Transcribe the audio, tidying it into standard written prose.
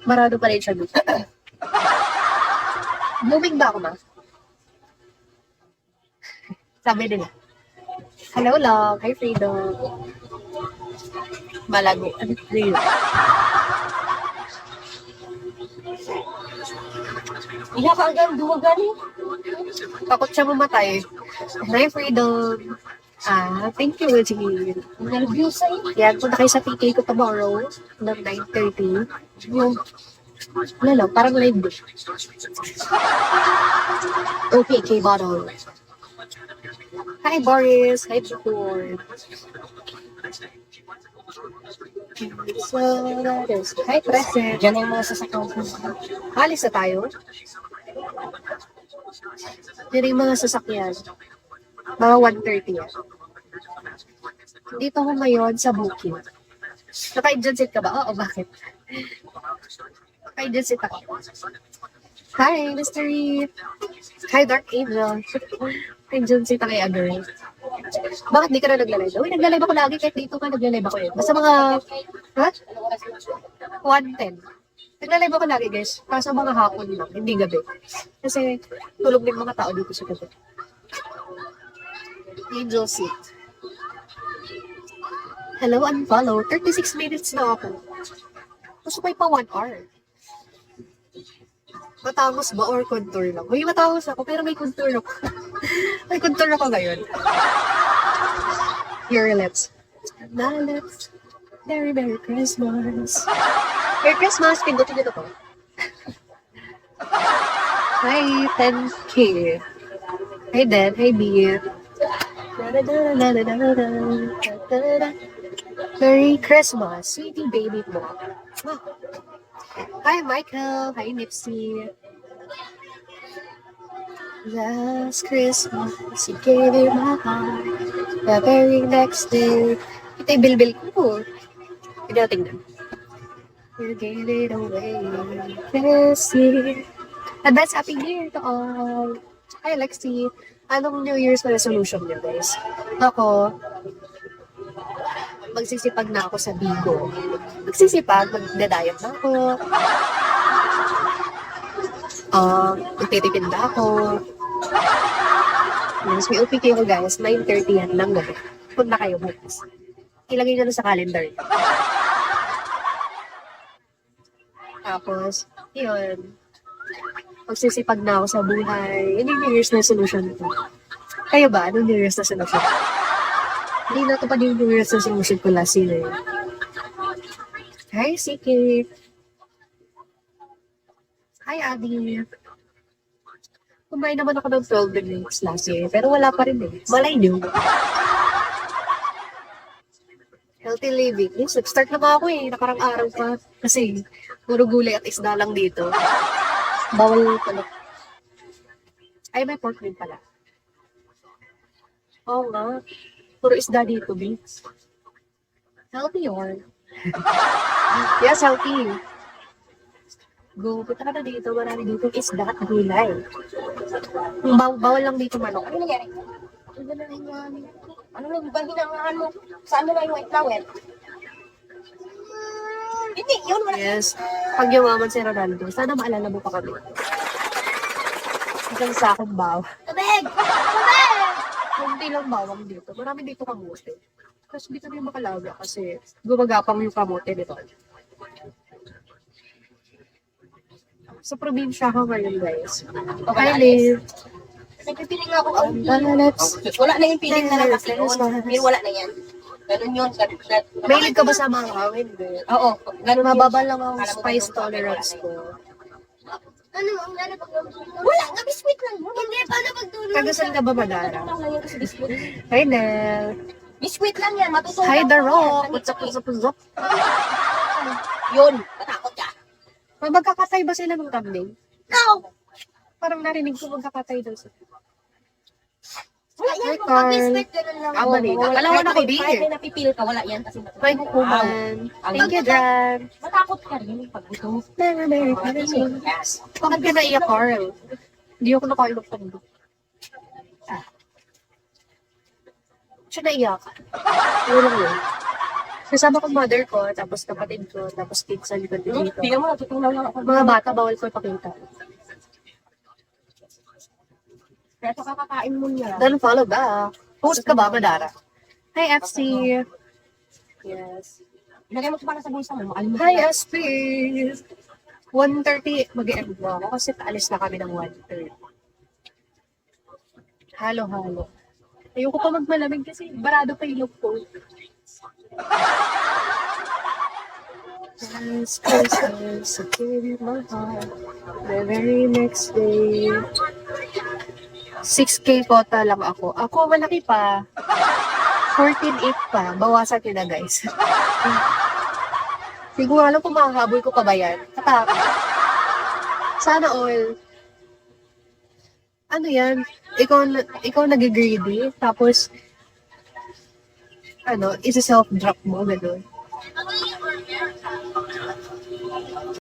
Marado pa rin siya dito. Blooming ba ako, ma? Sabi nila. Hello, love. Hi, Freedom. Malago. Ano yun? Iya ka agad, duwag gani. Takot siya mamatay. Hi, Freedom. Thank you, Regine. Nervous sa'yo. Yan, punta kayo sa PK ko tomorrow ng 9:30. Yung, wala lang, parang live din. Okay, K-Bottle. Hi, Boris. Hi, Pupor. So, that is. Hi, Present. Diyan na yung mga sasakyan ko. Alis na tayo. Yan yung mga sasakyan. Mga 1:30 yan. Dito ko ngayon sa booking. Naka-agency ka ba? Oo, bakit? Naka-agency ako. Hi, Mr. Reed. Hi, Dark Angel. Agency ta kay Agir. Bakit di ka na nagla-live? Uy, nagla-live ako lagi kahit dito ka nagla-live ako yun. Basta mga, ha? 1:10. Nagla-live ako lagi, guys. Kaso mga hapon lang, hindi gabi. Kasi tulog din mga tao dito sa gabi. Angel Seat. Hello, unfollow. 36 minutes na ako. Gusto ko pa 1 hour. Matangos ba or contour lang? May matangos ako, pero may contour ako. May contour ako ngayon. Your lips. My lips. Merry, Merry Christmas. Merry Christmas! Pindutin nyo na to. Hi, 10K. Hi, Dan. Hi, Beer. Merry Christmas, sweetie baby mo. Hi, Michael. Hi, Nipsey. Last Christmas, you gave me my heart. The very next day, ito yung bilbil ko. Hindi na tingnan. You gave it away this year. Advance Happy New Year to all. Hi, Lexi. Anong New Year's resolution niyo, guys? Ako, magsisipag na ako sa Bigo. Magsisipag, magdadayat na ako. Magtitipid na ako. Yes, may OPK ko, guys. 9:30 yan lang gabi. Punta kayo bukas. Ilagay nyo na sa calendar. Tapos, yun. Magsisipag na ako sa buhay. Yun yung New Year's resolution ko. Kayo ba? Anong New Year's resolution? Hindi na ito pa yung New Year's resolution ko last year. Hi, Siki. Hi, Adi. Kumain naman ako ng 12 minutes last year, pero wala pa rin eh. Malay nyo. Healthy living. Yes, nag-start na ba ako eh. Nakarang araw pa. Kasi, puro gulay at isda lang dito. Bawal pala. Ay, may pork din pala. Oo nga. Puro isda dito, Vince. Healthy yun. Yes, healthy. Go, punta ka na dito. Marami dito isda at gulay. Bawal lang dito manok. Ano nangyari? Ano na ba hinangaan mo? Saan mo na yung white flower? Hindi, yun wala. Yes. Pag yumaman si Ronaldo, sana maalala mo pa kami. Isang sakong bawang. Tubig! Tubig! Kunti lang bawang dito. Marami dito kamote. Kasi dito rin makalaga kasi gumagapang yung kamote nito. Sa probinsya ko ngayon, guys. Hi, Liv. Nagpipiling ako. Let's... Wala na yung piling na lang kasi yun. Wala na yan. Ganun yun. Mahilig ka ba sa mga hindi? Oo. Ganun Mababa lang ang spice tolerance ko. Ano ang lalabag ng wala nga, biskuit lang. Hindi, paano pagtulog? Kagasan ka ba, Madara? Biskuit. Hi, Nel. Biskuit lang yan, matutulog. Hi, The Rock. What's up, what's up, what's up? Yun, matakot ka. Magkakatay ba sila ng kambing? No! Parang narinig ko magkakatay daw sila. Wala Hi, yan, Carl. mga biskuit, ganun lang. Balita. Kalawan ako, di Kahit eh. may napipil ka, wala yan. Kasi May hukuman. Thank you, Dad. matakot ka rin pag gusto mo. Merry Christmas. Bakit ka naiyak, Carl? Hindi ako nakain ng pando. Siya naiyak. Ano lang yun? Kasama ko mother ko, tapos kapatid ko, tapos pinsan ko dito. Tingnan mo, natutunan lang ako. Mga bata, bawal ko ipakita. Kaya ito kakakain mo niya. Then follow back. Post ka ba, Madara? Hi, FC. Yes. Ilagay mo ito pala sa bulsa mo. Makalimutan Hi, na. SP. 1:30, mag-end na ako kasi alis na kami ng 1:30. Halo-halo. Ayoko pa magmalamig kasi barado pa ilog ko. Yes, places, in my heart. The very next day. 6K quota lang ako. Ako, malaki pa. 14.8 pa. Bawasan nyo na, guys. Siguro alam kung makakaboy ko pa ba yan. Katakot. Sana all. Ano yan? Ikaw nag-greedy. Tapos, isa self-drop mo, gano'n.